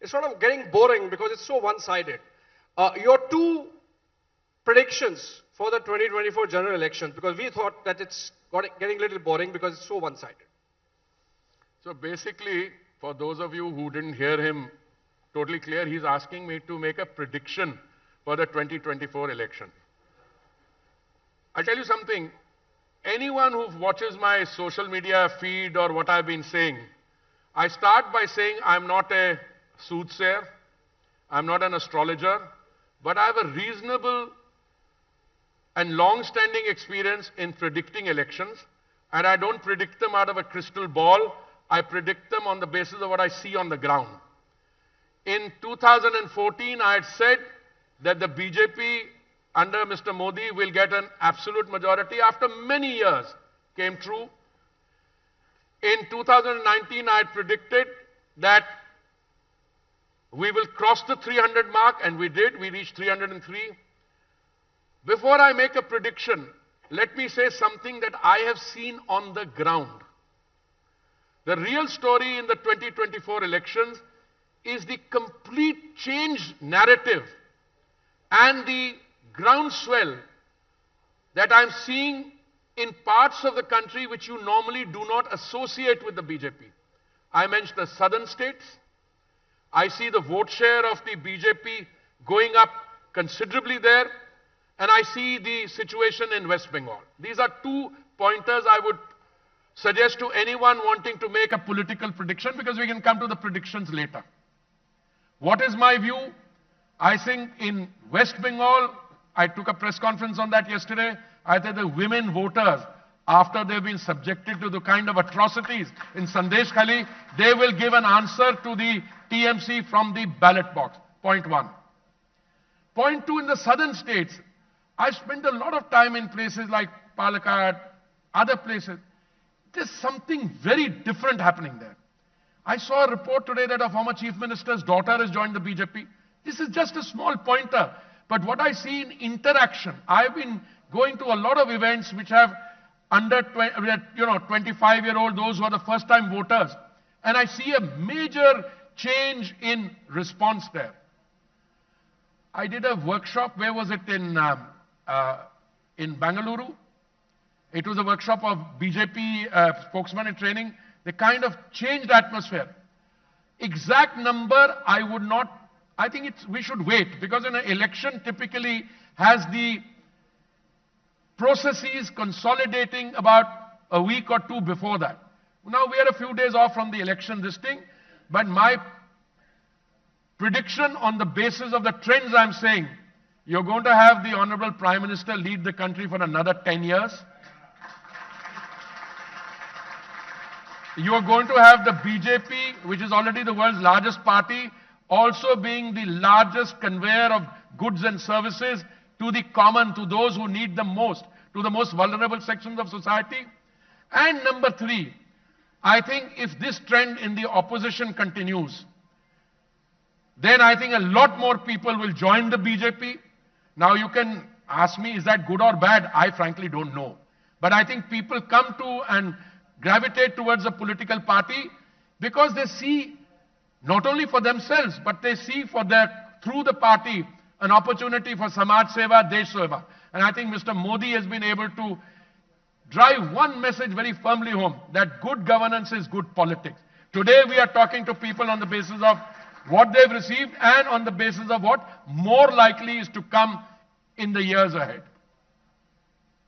it's sort of getting boring because it's so one-sided. Your two predictions for the 2024 general election, because we thought that it's getting a little boring because it's so one-sided. So basically, for those of you who didn't hear him totally clear, he's asking me to make a prediction for the 2024 election. I'll tell you something. Anyone who watches my social media feed or what I've been saying, I start by saying I'm not a soothsayer, I'm not an astrologer, but I have a reasonable and long-standing experience in predicting elections, and I don't predict them out of a crystal ball. I predict them on the basis of what I see on the ground. In 2014, I had said that the BJP under Mr. Modi will get an absolute majority. After many years, came true. In 2019, I had predicted that we will cross the 300 mark, and we did. We reached 303. Before I make a prediction, let me say something that I have seen on the ground. The real story in the 2024 elections is the complete change narrative and the groundswell that I'm seeing in parts of the country which you normally do not associate with the BJP. I mentioned the southern states. I see the vote share of the BJP going up considerably there, and I see the situation in West Bengal. These are 2 pointers I would suggest to anyone wanting to make a political prediction, because we can come to the predictions later. What is my view? I think in West Bengal, I took a press conference on that yesterday. I think the women voters, after they've been subjected to the kind of atrocities in Sandesh Khali, they will give an answer to the TMC from the ballot box. Point 1. Point 2, in the southern states, I spent a lot of time in places like Palakkad, other places. There's something very different happening there. I saw a report today that a former chief minister's daughter has joined the BJP. This is just a small pointer. But what I see in interaction, I've been going to a lot of events which have under 25-year-old, those who are the first-time voters. And I see a major change in response there. I did a workshop, where was it, in Bangalore. It was a workshop of BJP spokesman in training. They kind of changed the atmosphere. Exact number, I would not, I think we should wait, because an election typically has the processes consolidating about a week or 2 before that. Now we are a few days off from the election, this thing, but my prediction on the basis of the trends I'm saying, you're going to have the Honorable Prime Minister lead the country for another 10 years. You are going to have the BJP, which is already the world's largest party, also being the largest conveyor of goods and services to the common, to those who need them most, to the most vulnerable sections of society. And number 3, I think if this trend in the opposition continues, then I think a lot more people will join the BJP. Now you can ask me, is that good or bad? I frankly don't know. But I think people come to and gravitate towards a political party because they see, not only for themselves, but they see through the party, an opportunity for Samaj Seva, Desh Seva. And I think Mr. Modi has been able to drive one message very firmly home, that good governance is good politics. Today we are talking to people on the basis of what they've received and on the basis of what more likely is to come in the years ahead.